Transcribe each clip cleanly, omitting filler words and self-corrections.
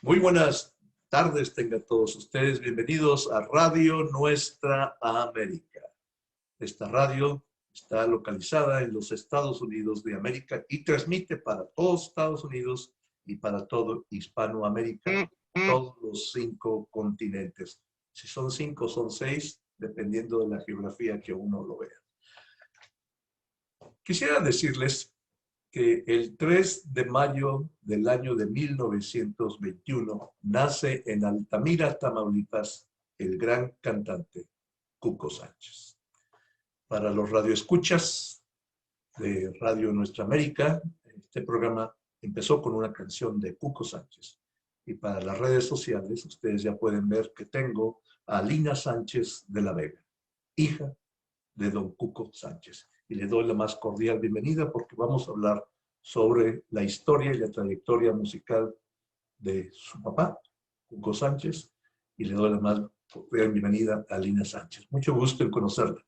Muy buenas tardes tengan todos ustedes. Bienvenidos a Radio Nuestra América. Esta radio está localizada en los Estados Unidos de América y transmite para todos Estados Unidos y para todo Hispanoamérica, todos los 5 continentes. Si son 5, son 6, dependiendo de la geografía que uno lo vea. Quisiera decirles que el 3 de mayo del año de 1921 nace en Altamira, Tamaulipas, el gran cantante Cuco Sánchez. Para los radioescuchas de Radio Nuestra América, este programa empezó con una canción de Cuco Sánchez. Y para las redes sociales, ustedes ya pueden ver que tengo a Lina Sánchez de la Vega, hija de don Cuco Sánchez. Y le doy la más cordial bienvenida porque vamos a hablar sobre la historia y la trayectoria musical de su papá, Cuco Sánchez, y le doy la más cordial bienvenida a Lina Sánchez. Mucho gusto en conocerla.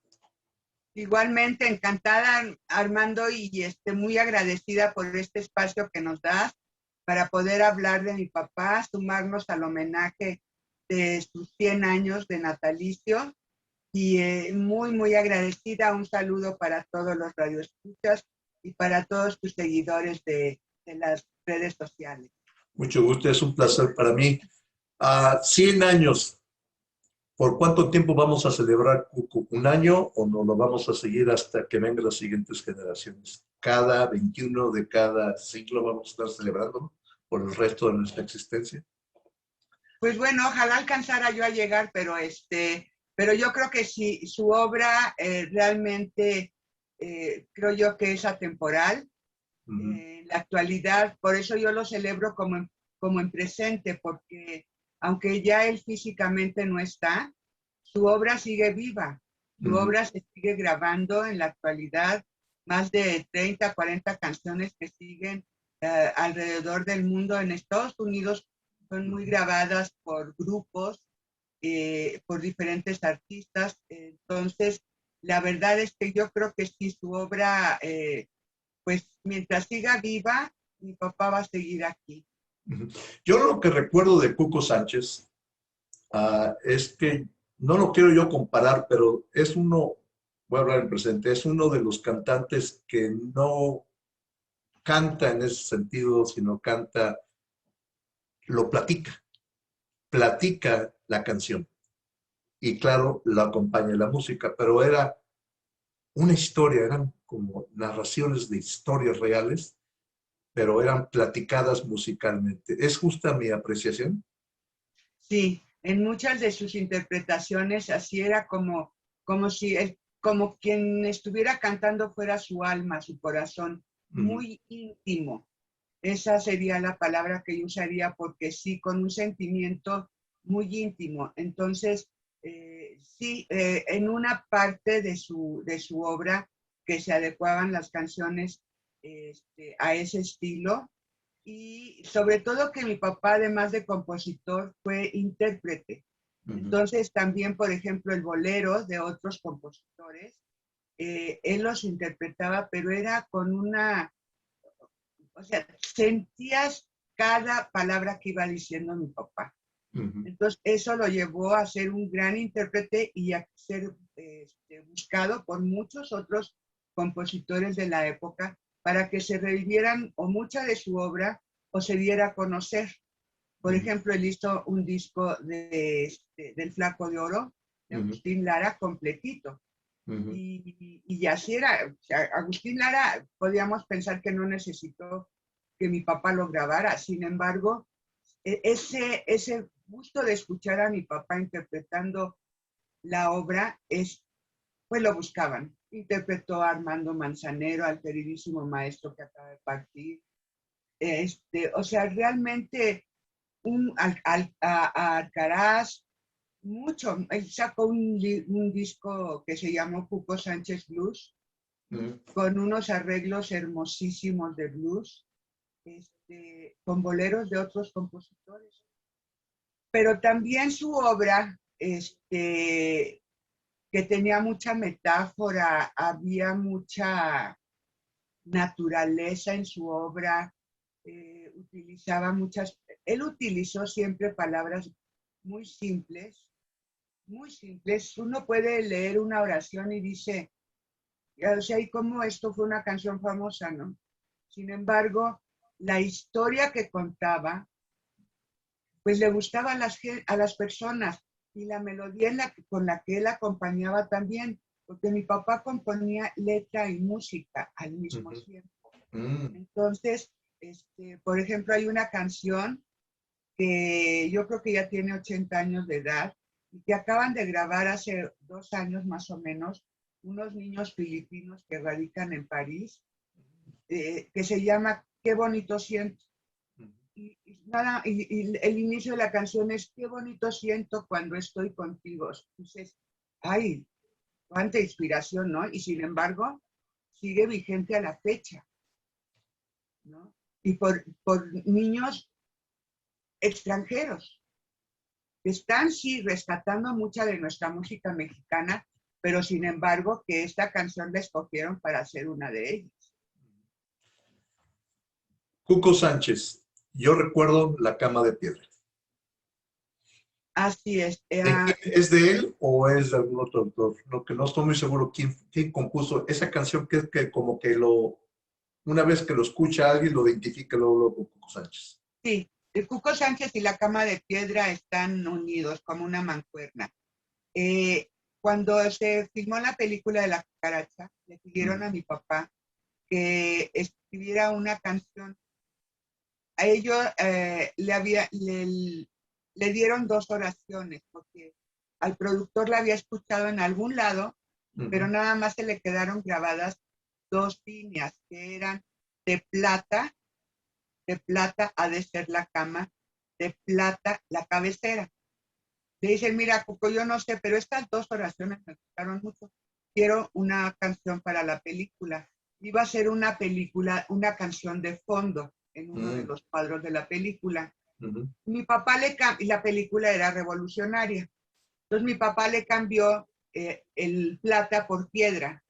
Igualmente, encantada, Armando, y muy agradecida por este espacio que nos das para poder hablar de mi papá, sumarnos al homenaje de sus 100 años de natalicio. Y muy agradecida. Un saludo para todos los radioescuchas y para todos tus seguidores de las redes sociales. Mucho gusto, es un placer para mí. 100 años, ¿por cuánto tiempo vamos a celebrar Cuco? ¿Un año o no lo vamos a seguir hasta que vengan las siguientes generaciones? ¿Cada 21 de cada siglo vamos a estar celebrando por el resto de nuestra existencia? Pues bueno, ojalá alcanzara yo a llegar, pero yo creo que sí, su obra realmente creo yo que es atemporal. En la actualidad, por eso yo lo celebro como en presente, porque aunque ya él físicamente no está, su obra sigue viva, su obra se sigue grabando en la actualidad, más de 30, 40 canciones que siguen alrededor del mundo. En Estados Unidos son muy grabadas por grupos, por diferentes artistas. Entonces, la verdad es que yo creo que si su obra, pues mientras siga viva, mi papá va a seguir aquí. Yo lo que recuerdo de Cuco Sánchez es que, no lo quiero yo comparar, pero es uno, voy a hablar en presente, es uno de los cantantes que no canta en ese sentido, sino canta, lo platica la canción. Y claro, la acompaña la música, pero era una historia, eran como narraciones de historias reales, pero eran platicadas musicalmente. ¿Es justa mi apreciación? Sí, en muchas de sus interpretaciones así era como quien estuviera cantando fuera su alma, su corazón, muy íntimo. Esa sería la palabra que yo usaría, porque sí, con un sentimiento muy íntimo. Entonces, sí, en una parte de su obra que se adecuaban las canciones a ese estilo, y sobre todo que mi papá, además de compositor, fue intérprete. Entonces, también, por ejemplo, el bolero de otros compositores, él los interpretaba, pero era con una, o sea, sentías cada palabra que iba diciendo mi papá. Entonces, eso lo llevó a ser un gran intérprete y a ser buscado por muchos otros compositores de la época para que se revivieran o mucha de su obra o se diera a conocer. Por ejemplo, él hizo un disco del Flaco de Oro, de Agustín Lara, completito. Y así era. O sea, Agustín Lara, podíamos pensar que no necesitó que mi papá lo grabara. Sin embargo, ese gusto de escuchar a mi papá interpretando la obra, pues lo buscaban. Interpretó a Armando Manzanero, al queridísimo maestro que acaba de partir. O sea, realmente a Alcaraz, mucho. Él sacó un disco que se llamó Cuco Sánchez Blues, con unos arreglos hermosísimos de blues, con boleros de otros compositores. Pero también su obra, que tenía mucha metáfora, había mucha naturaleza en su obra, utilizaba muchas él utilizó siempre palabras muy simples, muy simples. Uno puede leer una oración y dice, o sea, ¿y cómo esto fue una canción famosa, no? Sin embargo, la historia que contaba, pues le gustaba a las personas y la melodía con la que él acompañaba también, porque mi papá componía letra y música al mismo tiempo. Entonces, por ejemplo, hay una canción que yo creo que ya tiene 80 años de edad y que acaban de grabar hace 2 años más o menos unos niños filipinos que radican en París, que se llama Qué bonito siento. Y el inicio de la canción es Qué bonito siento cuando estoy contigo. Entonces, ay, cuánta inspiración, ¿no? Y sin embargo, sigue vigente a la fecha, ¿no? Y por niños extranjeros que están, sí, rescatando mucha de nuestra música mexicana, pero sin embargo que esta canción la escogieron para ser una de ellas. Cuco Sánchez, yo recuerdo La cama de piedra. Así es. ¿Es de él o es de algún otro autor? Lo que no estoy muy seguro quién compuso esa canción que como que una vez que lo escucha alguien lo identifica luego con Cuco Sánchez. Sí, el Cuco Sánchez y La cama de piedra están unidos como una mancuerna. Cuando se filmó la película de La cucaracha, le pidieron a mi papá que escribiera una canción. A ellos le dieron 2 oraciones, porque al productor la había escuchado en algún lado, pero nada más se le quedaron grabadas 2 líneas, que eran de plata ha de ser la cama, de plata la cabecera. Le dicen, mira, Cuco, yo no sé, pero estas 2 oraciones me gustaron mucho. Quiero una canción para la película. Iba a ser una una canción de fondo en uno de los cuadros de la película. Mi papá y la película era revolucionaria. Entonces mi papá le cambió el plata por piedra,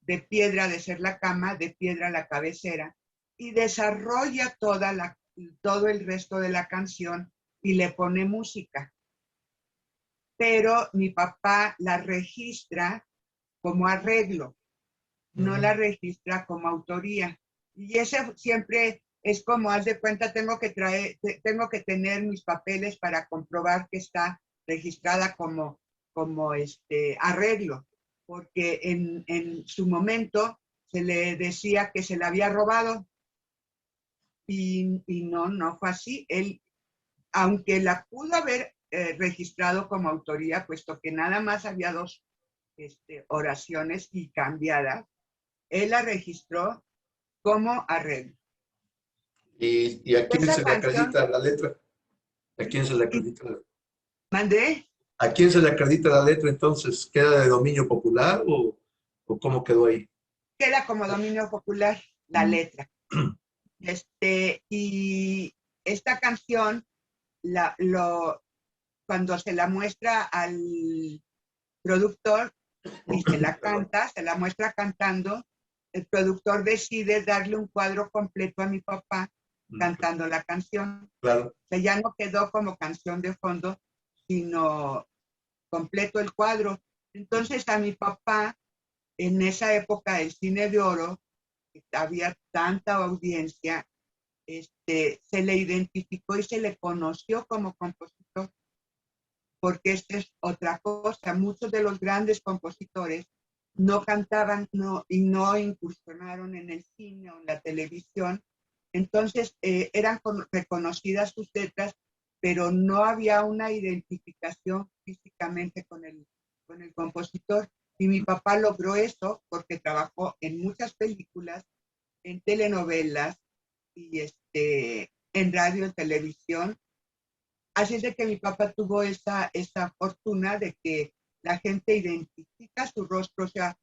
de piedra de ser la cama, de piedra la cabecera, y desarrolla todo el resto de la canción y le pone música. Pero mi papá la registra como arreglo, no la registra como autoría. Y ese siempre es como, haz de cuenta, tengo que tener mis papeles para comprobar que está registrada como arreglo, porque en su momento se le decía que se la había robado y no fue así. Él, aunque la pudo haber registrado como autoría, puesto que nada más había 2 oraciones y cambiadas, él la registró como arreglo. ¿Y a quién Esa se le canción, acredita la letra? ¿A quién se le acredita la letra? ¿mandé? ¿A quién se le acredita la letra entonces? ¿Queda de dominio popular o cómo quedó ahí? Queda como dominio popular la letra. Y esta canción, cuando se la muestra al productor y se la muestra cantando, el productor decide darle un cuadro completo a mi papá cantando la canción. Claro. O sea, ya no quedó como canción de fondo, sino completo el cuadro. Entonces a mi papá, en esa época del cine de oro, había tanta audiencia, se le identificó y se le conoció como compositor, porque esta es otra cosa. Muchos de los grandes compositores no cantaban y no incursionaron en el cine o en la televisión. Entonces eran reconocidas sus letras, pero no había una identificación físicamente con el compositor. Y mi papá logró eso porque trabajó en muchas películas, en telenovelas y en radio, en televisión. Así es de que mi papá tuvo esa fortuna de que la gente identifica su rostro, o sea,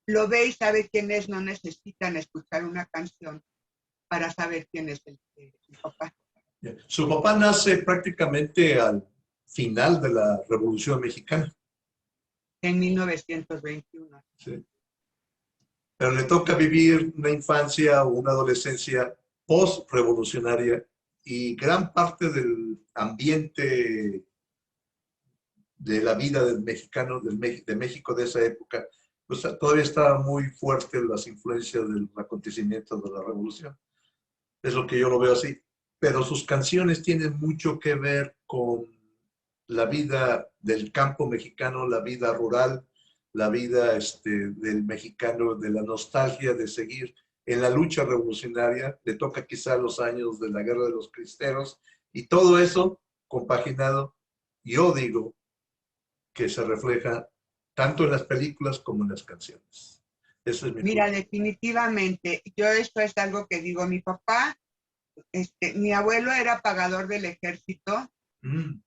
lo ve y sabe quién es, no necesitan escuchar una canción para saber quién es su papá. Su papá nace prácticamente al final de la Revolución Mexicana. En 1921. Sí. Pero le toca vivir una infancia o una adolescencia post-revolucionaria y gran parte del ambiente de la vida del mexicano, de México de esa época, pues todavía estaba muy fuerte las influencias del acontecimiento de la revolución. Es lo que yo lo veo así. Pero sus canciones tienen mucho que ver con la vida del campo mexicano, la vida rural, la vida del mexicano, de la nostalgia de seguir en la lucha revolucionaria. Le toca quizá los años de la Guerra de los Cristeros y todo eso compaginado, yo digo, que se refleja tanto en las películas como en las canciones. Eso es mi Mira, punto. definitivamente, yo esto es algo que digo, mi papá, mi abuelo era pagador del ejército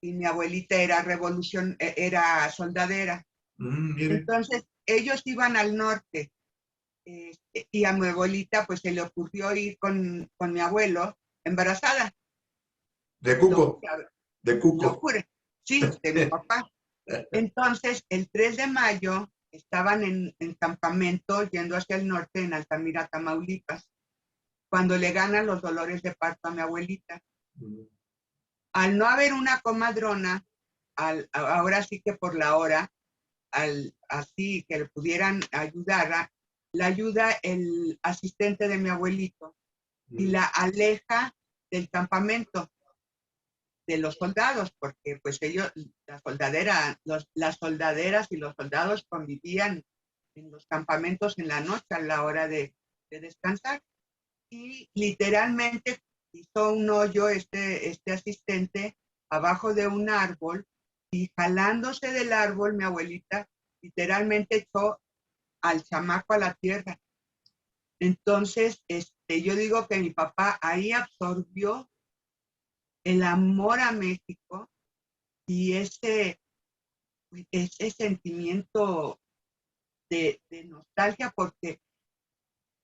y mi abuelita era soldadera. Mire, Entonces, ellos iban al norte y a mi abuelita pues se le ocurrió ir con mi abuelo embarazada. de Lo Cuco, jure, de lo Cuco. jure. Sí, de mi papá. Entonces, el 3 de mayo estaban en campamento yendo hacia el norte en Altamira, Tamaulipas, cuando le ganan los dolores de parto a mi abuelita. Al no haber una comadrona, ahora sí que por la hora, así que le pudieran ayudar, la ayuda el asistente de mi abuelito y la aleja del campamento de los soldados, porque pues ellos, las soldaderas y los soldados convivían en los campamentos en la noche a la hora de descansar. Y literalmente hizo un hoyo este asistente abajo de un árbol y jalándose del árbol, mi abuelita literalmente echó al chamaco a la tierra. Entonces, yo digo que mi papá ahí absorbió el amor a México y ese sentimiento de nostalgia, porque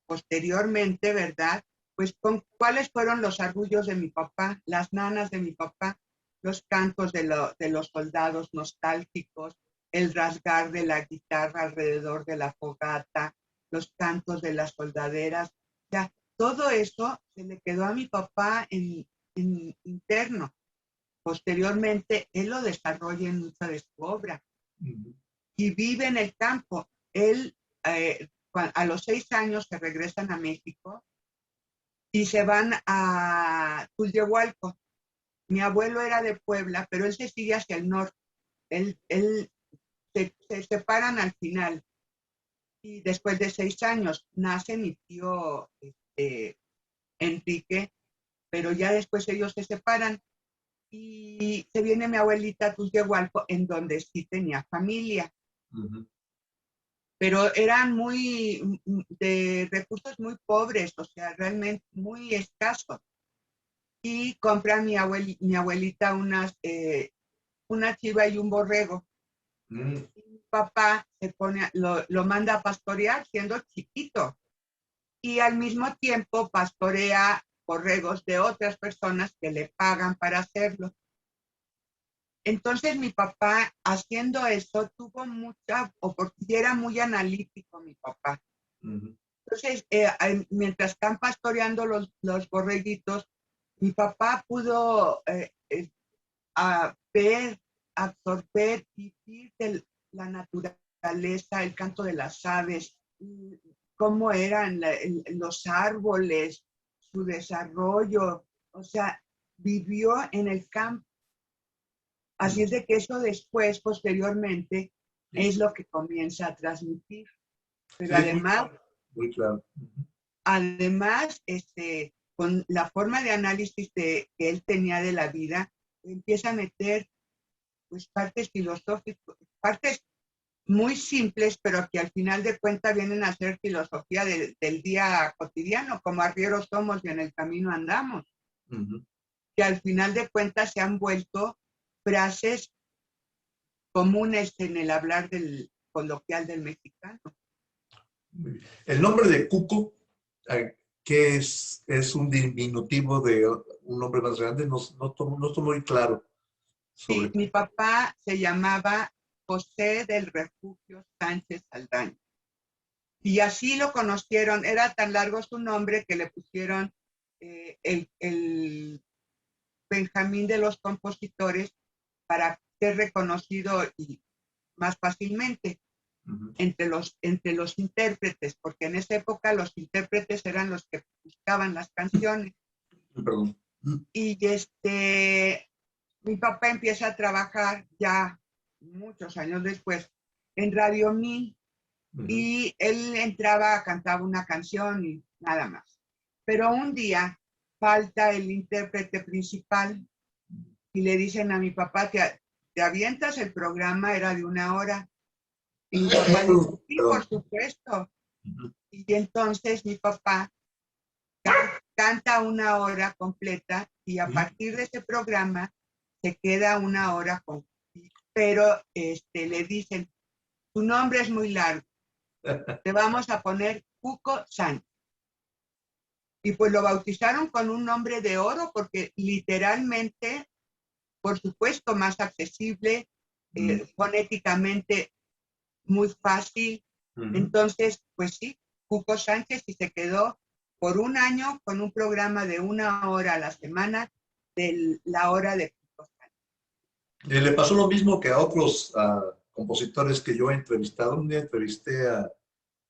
posteriormente, ¿verdad? Pues cuáles fueron los arrullos de mi papá, las nanas de mi papá, los cantos de los soldados nostálgicos, el rasgar de la guitarra alrededor de la fogata, los cantos de las soldaderas. O sea, todo eso se le quedó a mi papá en interno. Posteriormente, él lo desarrolla en mucha de su obra y vive en el campo. Él, a los 6 años, se regresan a México y se van a Tulyehualco. Mi abuelo era de Puebla, pero él se sigue hacia el norte. Él se separan al final. Y después de 6 años nace mi tío Enrique, pero ya después ellos se separan. Y se viene mi abuelita a Tulyehualco, en donde sí tenía familia. Pero eran de recursos muy pobres, o sea, realmente muy escasos. Y compra mi abuelita una chiva y un borrego. Y mi papá lo manda a pastorear siendo chiquito. Y al mismo tiempo pastorea borregos de otras personas que le pagan para hacerlo. Entonces mi papá, haciendo eso, tuvo mucha oportunidad, era muy analítico mi papá. Entonces, mientras están pastoreando los borreguitos, mi papá pudo ver, absorber, vivir de la naturaleza, el canto de las aves, cómo eran los árboles, su desarrollo, o sea, vivió en el campo. Así es de que eso después, posteriormente, es lo que comienza a transmitir. Pero Sí, muy además, claro. Muy claro. además, con la forma de análisis que él tenía de la vida, empieza a meter pues partes filosóficas, partes muy simples, pero que al final de cuentas vienen a ser filosofía del día cotidiano, como arrieros somos y en el camino andamos, que al final de cuentas se han vuelto frases comunes en el hablar del coloquial del mexicano. El nombre de Cuco, que es un diminutivo de un nombre más grande, no estoy muy claro Sí, sobre. mi papá se llamaba José del Refugio Sánchez Saldaña. Y así lo conocieron, era tan largo su nombre que le pusieron el Benjamín de los compositores para ser reconocido y más fácilmente entre los intérpretes, porque en esa época los intérpretes eran los que buscaban las canciones. Perdón. Y mi papá empieza a trabajar ya muchos años después en Radio Mil, y él entraba, cantaba una canción y nada más. Pero un día falta el intérprete principal y le dicen a mi papá, ¿te avientas el programa? Era de 1 hora. Y mi papá dice, sí, por supuesto. Y entonces mi papá canta 1 hora completa y a partir de ese programa se queda 1 hora pero le dicen, tu nombre es muy largo, te vamos a poner Cuco Sánchez. Y pues lo bautizaron con un nombre de oro porque literalmente, por supuesto, más accesible, fonéticamente muy fácil. Entonces, pues sí, Cuco Sánchez, y se quedó por 1 año con un programa de 1 hora a la semana de la hora de Cuco Sánchez. Le pasó lo mismo que a otros compositores que yo he entrevistado. Un día entrevisté a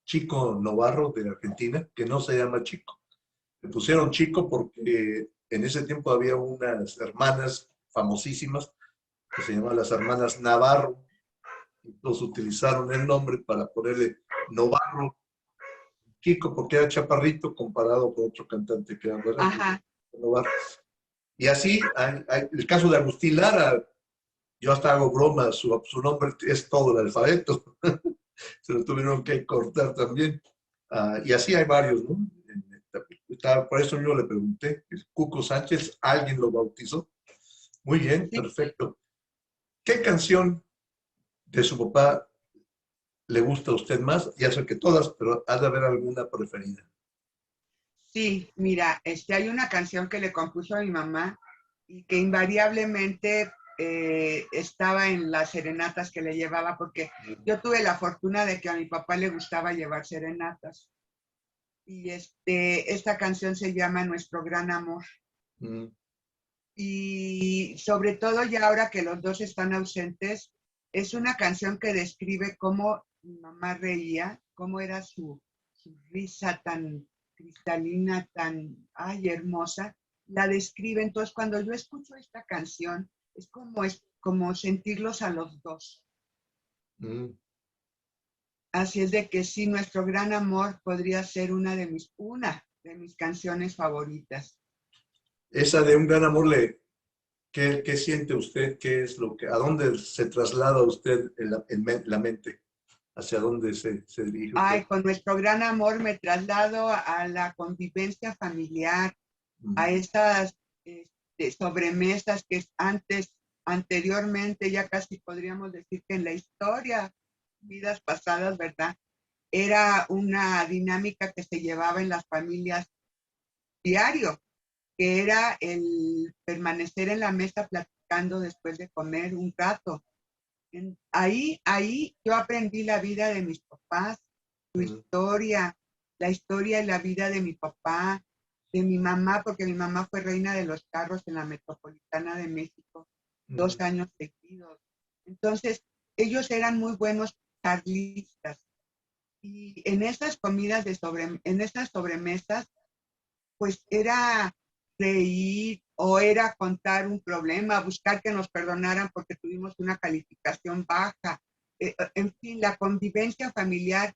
Chico Novarro de Argentina, que no se llama Chico. Le pusieron Chico porque en ese tiempo había unas hermanas famosísimas que se llamaban las hermanas Navarro. Entonces utilizaron el nombre para ponerle Novarro Chico porque era chaparrito comparado con otro cantante que era Novarro. Y así, el caso de Agustín Lara, yo hasta hago bromas, su nombre es todo el alfabeto. Se lo tuvieron que cortar también. Y así hay varios, ¿no? Por eso yo le pregunté, Cuco Sánchez, ¿alguien lo bautizó? Muy bien, perfecto. ¿Qué canción de su papá le gusta a usted más? Ya sé que todas, pero ha de haber alguna preferida. Sí, mira, hay una canción que le compuso a mi mamá y que invariablemente estaba en las serenatas que le llevaba, porque yo tuve la fortuna de que a mi papá le gustaba llevar serenatas. Y esta canción se llama Nuestro Gran Amor. Y sobre todo ya ahora que los dos están ausentes, es una canción que describe cómo mi mamá reía, cómo era su risa tan cristalina, tan, ay, hermosa, la describe. Entonces, cuando yo escucho esta canción, es como sentirlos a los dos. Así es de que sí, Nuestro Gran Amor podría ser una de mis canciones favoritas. Esa de Un Gran Amor, ¿qué siente usted? ¿Qué es lo que, a dónde se traslada usted en la mente? ¿Hacia dónde se dirige usted? Ay, con Nuestro Gran Amor me traslado a la convivencia familiar, a esas sobremesas que anteriormente, ya casi podríamos decir que en la historia, vidas pasadas, ¿verdad? Era una dinámica que se llevaba en las familias diario, que era el permanecer en la mesa platicando después de comer un rato. Ahí yo aprendí la vida de mis papás, su historia, la historia y la vida de mi papá, de mi mamá, porque mi mamá fue reina de los carros en la Metropolitana de México 2 años seguidos. Entonces, ellos eran muy buenos charlistas. Y en esas comidas en esas sobremesas, pues era reír o era contar un problema, buscar que nos perdonaran porque tuvimos una calificación baja. En fin, la convivencia familiar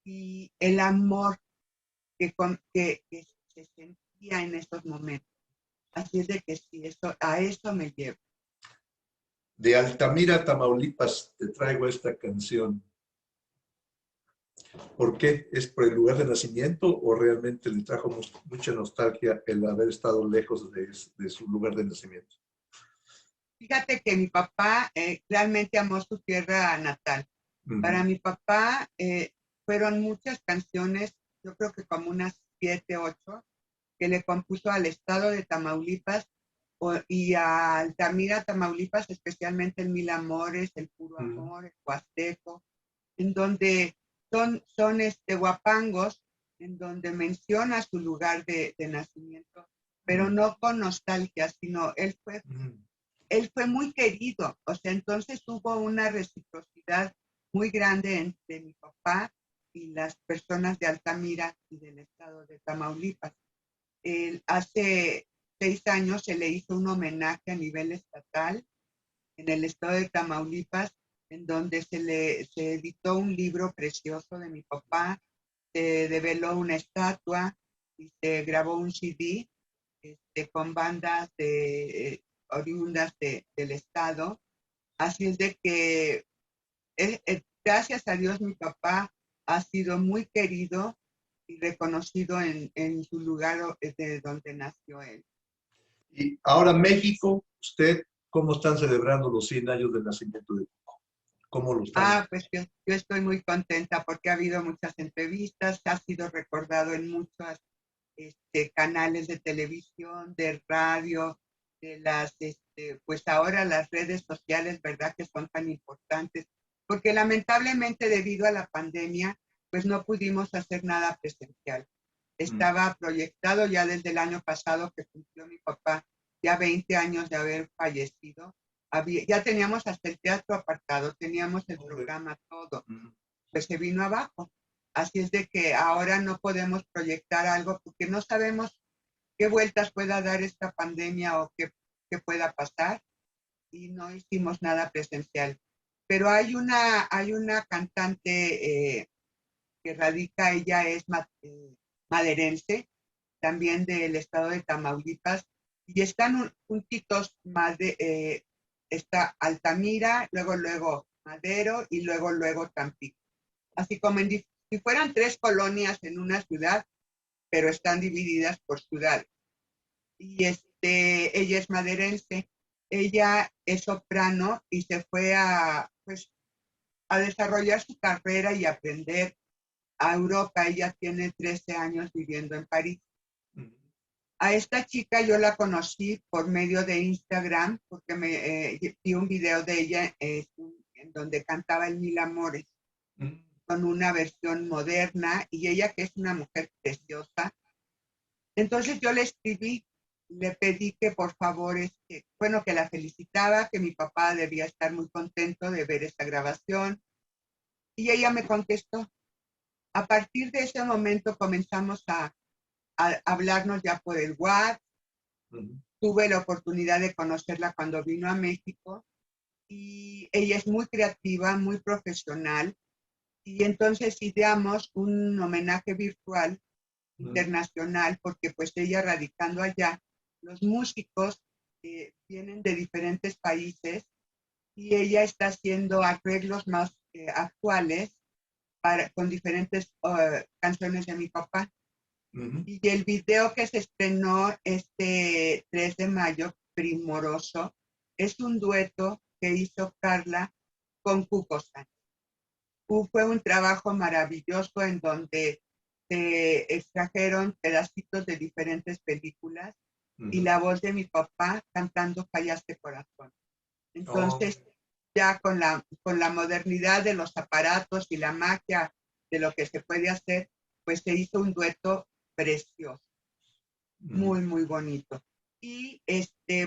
y el amor que se sentía en estos momentos. Así es de que sí, a esto me llevo. De Altamira, Tamaulipas, te traigo esta canción. ¿Por qué? ¿Es por el lugar de nacimiento o realmente le trajo mucha nostalgia el haber estado lejos de su lugar de nacimiento? Fíjate que mi papá realmente amó su tierra natal. Para mi papá fueron muchas canciones, yo creo que como unas 7, 8, que le compuso al estado de Tamaulipas y a Altamira, Tamaulipas, especialmente el Mil Amores, el Puro Amor, el Huasteco, en donde son huapangos, en donde menciona su lugar de nacimiento pero no con nostalgia, sino él fue muy querido. O sea, entonces hubo una reciprocidad muy grande entre mi papá y las personas de Altamira y del estado de Tamaulipas. Hace 6 años se le hizo un homenaje a nivel estatal en el estado de Tamaulipas, en donde se editó un libro precioso de mi papá, se develó una estatua y se grabó un CD con bandas oriundas del estado. Así es de que, gracias a Dios, mi papá ha sido muy querido y reconocido en su lugar de donde nació él. Y ahora México, usted, ¿cómo están celebrando los 100 años del nacimiento de Cuco? ¿Cómo lo están? Pues yo estoy muy contenta porque ha habido muchas entrevistas, ha sido recordado en muchos canales de televisión, de radio, de las, pues ahora las redes sociales, ¿verdad? Que son tan importantes, porque lamentablemente debido a la pandemia, pues no pudimos hacer nada presencial. Estaba proyectado ya desde el año pasado que cumplió mi papá ya 20 años de haber fallecido. Ya teníamos hasta el teatro apartado, teníamos el programa, todo. Pues se vino abajo. Así es de que ahora no podemos proyectar algo porque no sabemos qué vueltas pueda dar esta pandemia o qué pueda pasar, y no hicimos nada presencial. Pero hay una cantante que radica, ella es maderense, también del estado de Tamaulipas, y están juntitos más está Altamira, luego Madero y luego Tampico. Así como si fueran 3 colonias en una ciudad, pero están divididas por ciudades. Y ella es maderense, ella es soprano y se fue pues, a desarrollar su carrera y aprender a Europa. Ella tiene 13 años viviendo en París. A esta chica yo la conocí por medio de Instagram porque me vi un video de ella en donde cantaba El Mil Amores con una versión moderna, y ella, que es una mujer preciosa. Entonces yo le escribí, le pedí que por favor, bueno, que la felicitaba, que mi papá debía estar muy contento de ver esta grabación, y ella me contestó. A partir de ese momento comenzamos a hablarnos ya por el WhatsApp. Tuve la oportunidad de conocerla cuando vino a México, y ella es muy creativa, muy profesional, y entonces ideamos un homenaje virtual internacional, porque pues ella radicando allá, los músicos vienen de diferentes países y ella está haciendo arreglos más actuales con diferentes canciones de mi papá. Y el video que se estrenó este 3 de mayo, Primoroso, es un dueto que hizo Carla con Cuco Sánchez. Fue un trabajo maravilloso en donde se extrajeron pedacitos de diferentes películas y la voz de mi papá cantando Fallaste Corazón. Entonces, ya con la modernidad de los aparatos y la magia de lo que se puede hacer, pues se hizo un dueto precioso, muy, muy bonito. Y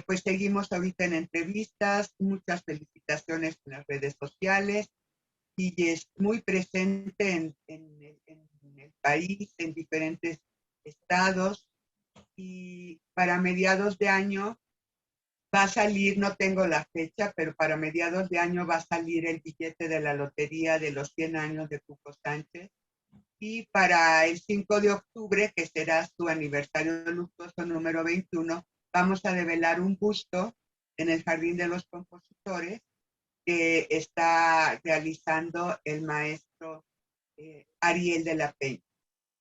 pues seguimos ahorita en entrevistas, muchas felicitaciones en las redes sociales, y es muy presente en el país, en diferentes estados, y para mediados de año va a salir, no tengo la fecha, pero para mediados de año va a salir el billete de la lotería de los 100 años de Cuco Sánchez, y para el 5 de octubre, que será su aniversario luctuoso número 21, vamos a develar un busto en el Jardín de los Compositores que está realizando el maestro Ariel de la Peña.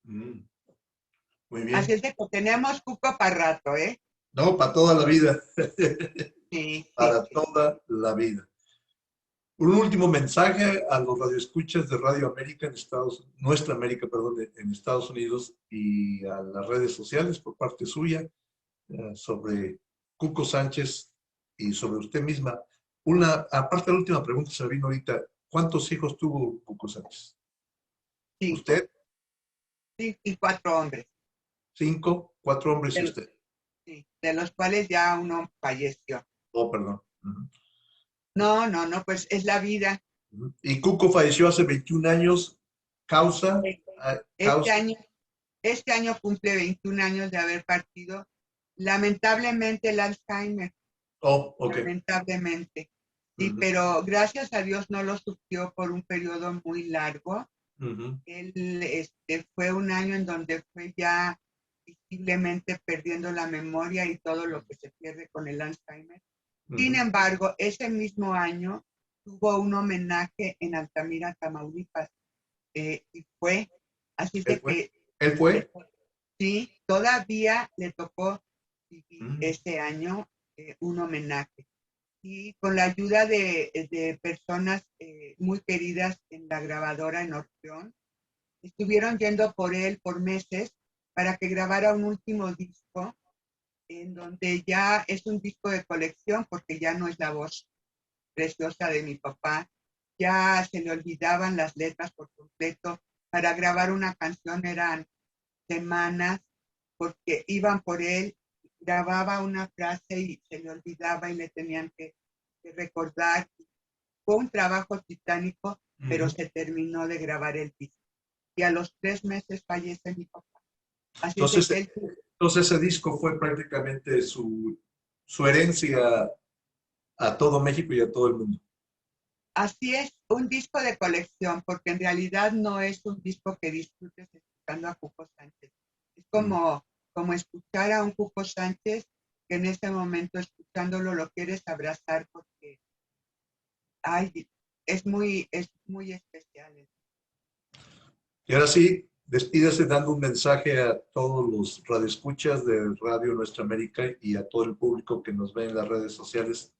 Muy bien. Así es de que tenemos Cuco para rato, ¿eh? No, para toda la vida. Sí, para toda la vida. Un último mensaje a los radioescuchas de Radio América en Nuestra América, perdón, en Estados Unidos, y a las redes sociales por parte suya, sobre Cuco Sánchez y sobre usted misma. Aparte de la última pregunta, se vino ahorita, ¿cuántos hijos tuvo Cuco Sánchez? 5. ¿Usted? Sí, y 4 hombres. 5, 4 hombres y Pero, usted. sí, de los cuales ya uno falleció. Oh, perdón. Ujú. No, pues es la vida. Ujú. Y Cuco falleció hace 21 años. ¿Causa? Este ¿Causa? año, este año cumple 21 años de haber partido. Lamentablemente el Alzheimer, Oh, ok. lamentablemente. Sí, Ujú, pero gracias a Dios no lo sufrió por un periodo muy largo. ujú, Él, fue un año en donde fue ya visiblemente perdiendo la memoria y todo lo que se pierde con el Alzheimer. Sin ujú. embargo, ese mismo año tuvo un homenaje en Altamira, Tamaulipas, y fue, así es ¿Él de fue? que ¿Él le- fue? sí, todavía le tocó vivir Mm, ese año un homenaje. Y con la ayuda de personas muy queridas en la grabadora en Orfeón, estuvieron yendo por él por meses para que grabara un último disco, en donde ya es un disco de colección, porque ya no es la voz preciosa de mi papá, ya se le olvidaban las letras por completo. Para grabar una canción eran semanas, porque iban por él, grababa una frase y se le olvidaba y le tenían que recordar. Fue un trabajo titánico, pero ujú. se terminó de grabar el disco. Y a los 3 meses fallece mi papá. Así es de Entonces, que él, entonces ese disco fue prácticamente su herencia a todo México y a todo el mundo. así es, un disco de colección, porque en realidad no es un disco que disfrutes escuchando a Cuco Sánchez. Es Mm. como escuchar a un Cuco Sánchez que en ese momento escuchándolo lo quieres abrazar porque ay, es muy especial. Y ahora sí, despídase dando un mensaje a todos los radioescuchas de Radio Nuestra América y a todo el público que nos ve en las redes sociales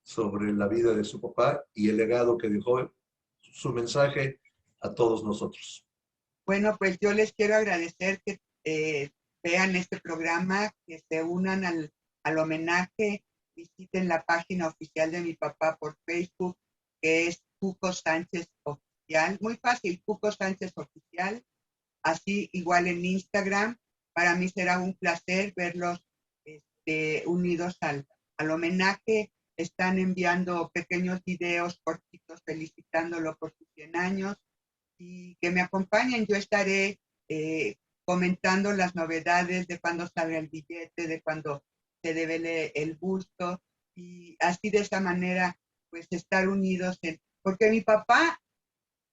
sobre la vida de su papá y el legado que dejó, su mensaje a todos nosotros. Bueno, pues yo les quiero agradecer que vean este programa, que se unan al homenaje, visiten la página oficial de mi papá por Facebook, que es Cuco Sánchez Oficial. Muy fácil, Cuco Sánchez Oficial. Así igual en Instagram. Para mí será un placer verlos unidos al homenaje. Están enviando pequeños videos cortitos felicitándolo por sus 100 años y que me acompañen. Yo estaré comentando las novedades de cuando sale el billete, de cuando se devele el busto y así de esa manera pues estar unidos porque mi papá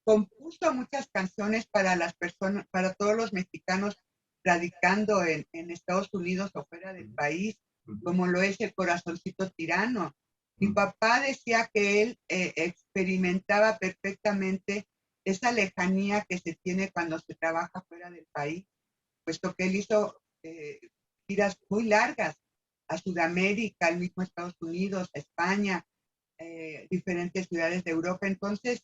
compuso muchas canciones para las personas, para todos los mexicanos radicando en Estados Unidos o fuera del país, como lo es el Corazoncito Tirano. Mi papá decía que él experimentaba perfectamente esa lejanía que se tiene cuando se trabaja fuera del país, puesto que él hizo giras muy largas a Sudamérica, al mismo Estados Unidos, a España, diferentes ciudades de Europa. Entonces,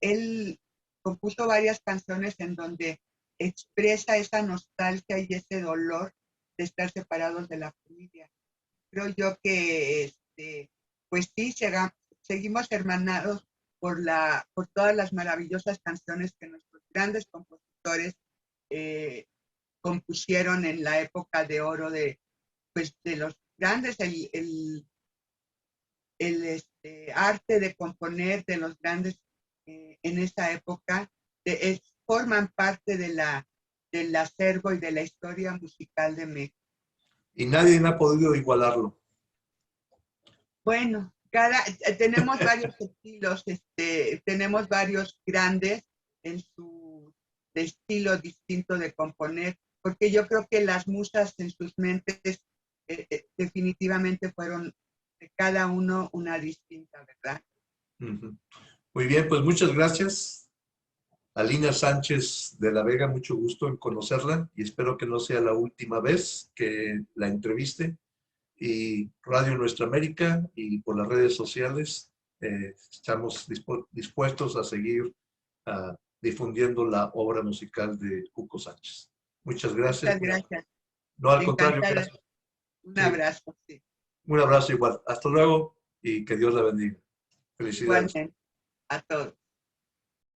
él compuso varias canciones en donde expresa esa nostalgia y ese dolor de estar separados de la familia. Creo yo que, pues sí, seguimos hermanados por todas las maravillosas canciones que nuestros grandes compositores eh, compusieron en la época de oro pues, de los grandes, el arte de componer de los grandes en esa época forman parte del acervo y de la historia musical de México. Y nadie ha podido igualarlo. Bueno, tenemos varios estilos, tenemos varios grandes en su estilo distinto de componer, porque yo creo que las musas en sus mentes definitivamente fueron de cada uno una distinta, ¿verdad? Muy bien, pues muchas gracias. Alina Sánchez de la Vega, mucho gusto en conocerla y espero que no sea la última vez que la entreviste. Y Radio Nuestra América y por las redes sociales estamos dispuestos a seguir difundiendo la obra musical de Cuco Sánchez. Muchas gracias. Muchas gracias. No, al contrario, Encantada. gracias. Un Sí, abrazo, sí. un abrazo igual. Hasta luego y que Dios la bendiga. Felicidades. Igualmente a todos.